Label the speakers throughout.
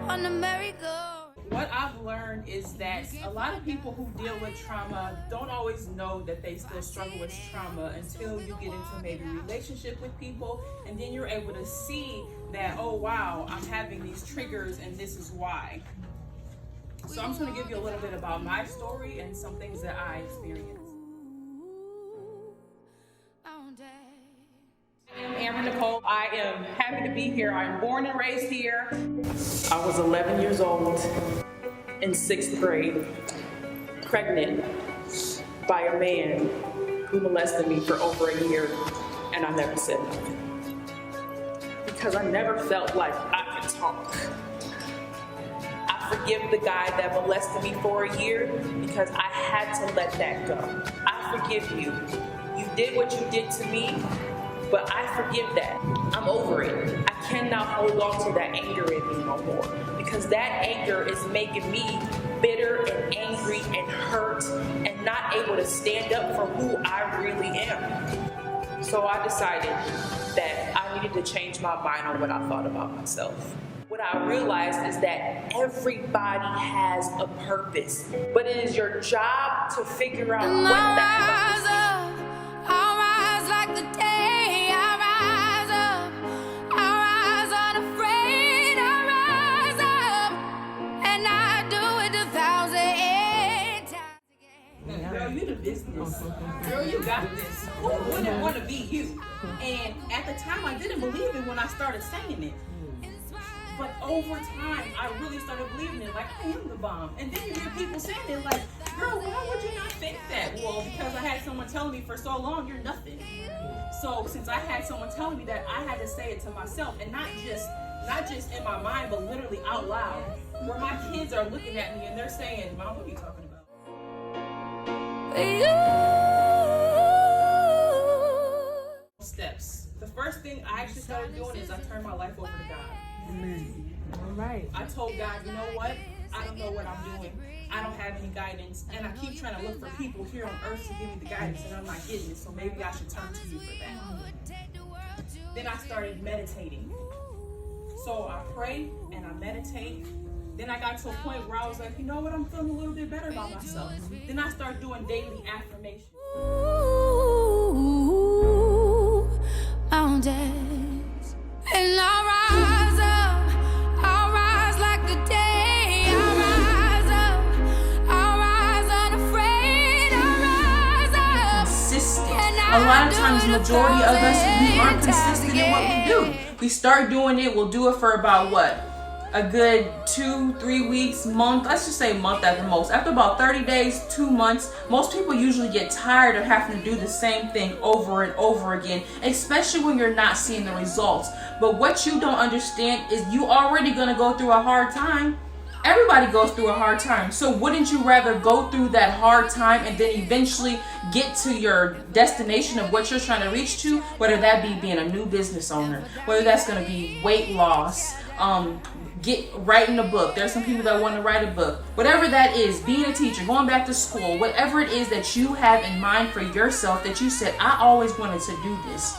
Speaker 1: on the merry-go.
Speaker 2: What I've learned is that a lot of people who deal with trauma don't always know that they still struggle with trauma until you get into maybe a relationship with people, and then you're able to see that, oh wow, I'm having these triggers and this is why. So I'm just going to give you a little bit about my story and some things that I experienced. I am Amber Nicole. I am happy to be here. I'm born and raised here. I was 11 years old in 6th grade, pregnant by a man who molested me for over a year, and I never said nothing. Because I never felt like I could talk. I forgive the guy that molested me for a year because I had to let that go. I forgive you. You did what you did to me, but I forgive that. I'm over it. I cannot hold on to that anger in me no more, because that anger is making me bitter and angry and hurt and not able to stand up for who I really am. So I decided that I needed to change my mind on what I thought about myself. What I realized is that everybody has a purpose, but it is your job to figure out what that purpose is.
Speaker 1: I'll rise like the day. I'll rise up. I'll rise unafraid. I'll rise up. And I do it 1,000 times again.
Speaker 2: Girl, you the business. Girl, you got this. Who wouldn't want to be you? And at the time, I didn't believe it when I started saying it. But over time, I really started believing it, like, I am the bomb. And then you hear people saying it, like, girl, why would you not think that? Well, because I had someone telling me for so long, you're nothing. So since I had someone telling me that, I had to say it to myself, and not just in my mind, but literally out loud, where my kids are looking at me and they're saying, Mom, what are you talking about? Steps. The first thing I actually started doing is I turned my life over to God.
Speaker 3: Amen. All right.
Speaker 2: I told God, you know what? I don't know what I'm doing. I don't have any guidance. And I keep trying to look for people here on earth to give me the guidance, and I'm not getting it. So maybe I should turn to you for that. Then I started meditating. So I pray and I meditate. Then I got to a point where I was like, you know what? I'm feeling a little bit better about myself. Then I started doing daily affirmations.
Speaker 1: Mountains, and I'll rise up. I'll rise like the day. I'll rise up. I'll rise unafraid. I'll rise up.
Speaker 2: Consistent. A lot of times, the majority of us, we aren't consistent in what we do. We start doing it, we'll do it for about what? A good 2-3 weeks, month. Let's just say a month at the most. After about 30 days, 2 months, most people usually get tired of having to do the same thing over and over again, especially when you're not seeing the results. But what you don't understand is you already gonna go through a hard time. Everybody goes through a hard time. So wouldn't you rather go through that hard time and then eventually get to your destination of what you're trying to reach to, whether that be being a new business owner, whether that's gonna be weight loss, writing a book. There's some people that want to write a book. Whatever that is, being a teacher, going back to school, whatever it is that you have in mind for yourself that you said, I always wanted to do this.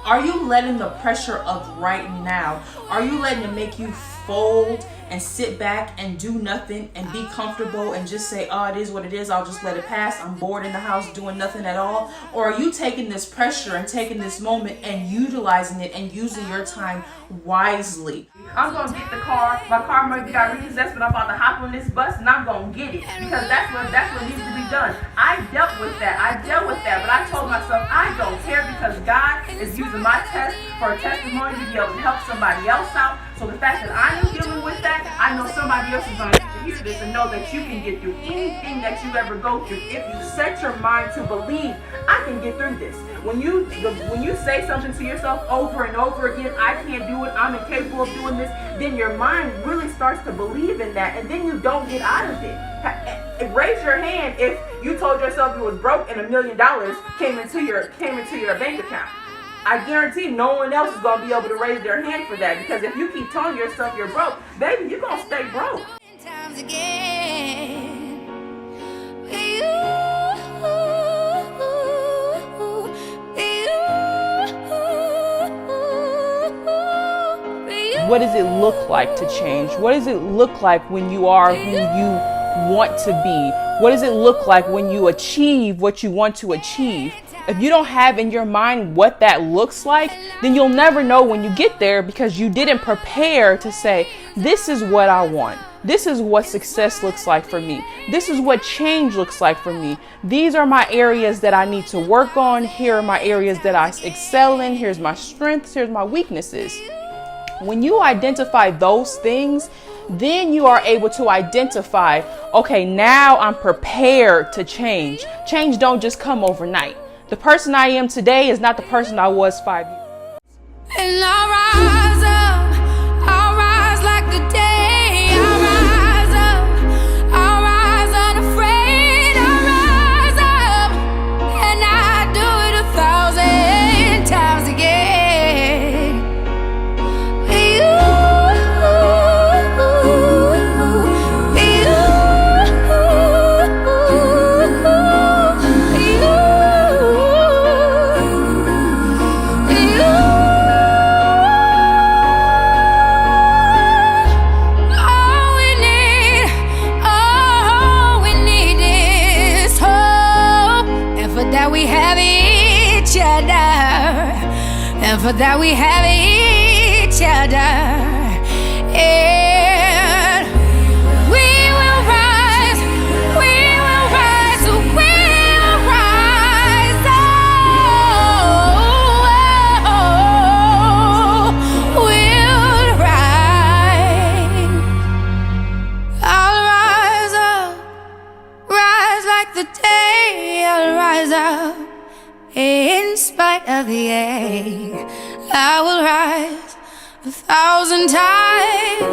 Speaker 2: Are you letting the pressure of right now, are you letting it make you fold and sit back and do nothing and be comfortable and just say, oh, it is what it is, I'll just let it pass, I'm bored in the house doing nothing at all? Or are you taking this pressure and taking this moment and utilizing it and using your time wisely? I'm gonna get the car, my car might be got repossessed, but I'm about to hop on this bus and I'm gonna get it, because that's what needs to be done. I dealt with that, but I told myself I don't care, because God is using my test for a testimony to be able to help somebody else out. So the fact that I am dealing with that, I know somebody else is going to hear this and know that you can get through anything that you ever go through if you set your mind to believe, I can get through this. When you say something to yourself over and over again, I can't do it, I'm incapable of doing this, then your mind really starts to believe in that, and then you don't get out of it. Raise your hand if you told yourself you was broke and $1 million came into your bank account. I guarantee no one else is going to be able to raise their hand for that, because if you keep telling yourself you're broke, baby, you're going to stay broke.
Speaker 1: Times again.
Speaker 2: what does it look like to change? What does it look like when you are who you want to be? What does it look like when you achieve what you want to achieve? If you don't have in your mind what that looks like, then you'll never know when you get there, because you didn't prepare to say, this is what I want. This is what success looks like for me. This is what change looks like for me. These are my areas that I need to work on. Here are my areas that I excel in. Here's my strengths. Here's my weaknesses. When you identify those things, then you are able to identify, okay, now I'm prepared to change. Change don't just come overnight. The person I am today is not the person I was 5 years ago.
Speaker 1: And I'll rise up, I'll rise like the day. I'll rise up, I'll rise unafraid. I'll rise up, and I do it 1,000 times again. And for that we have each other, and we will rise, we will rise, we'll rise, we'll rise. I'll rise up, rise like the day. I'll rise up in spite of the ache. I will rise 1,000 times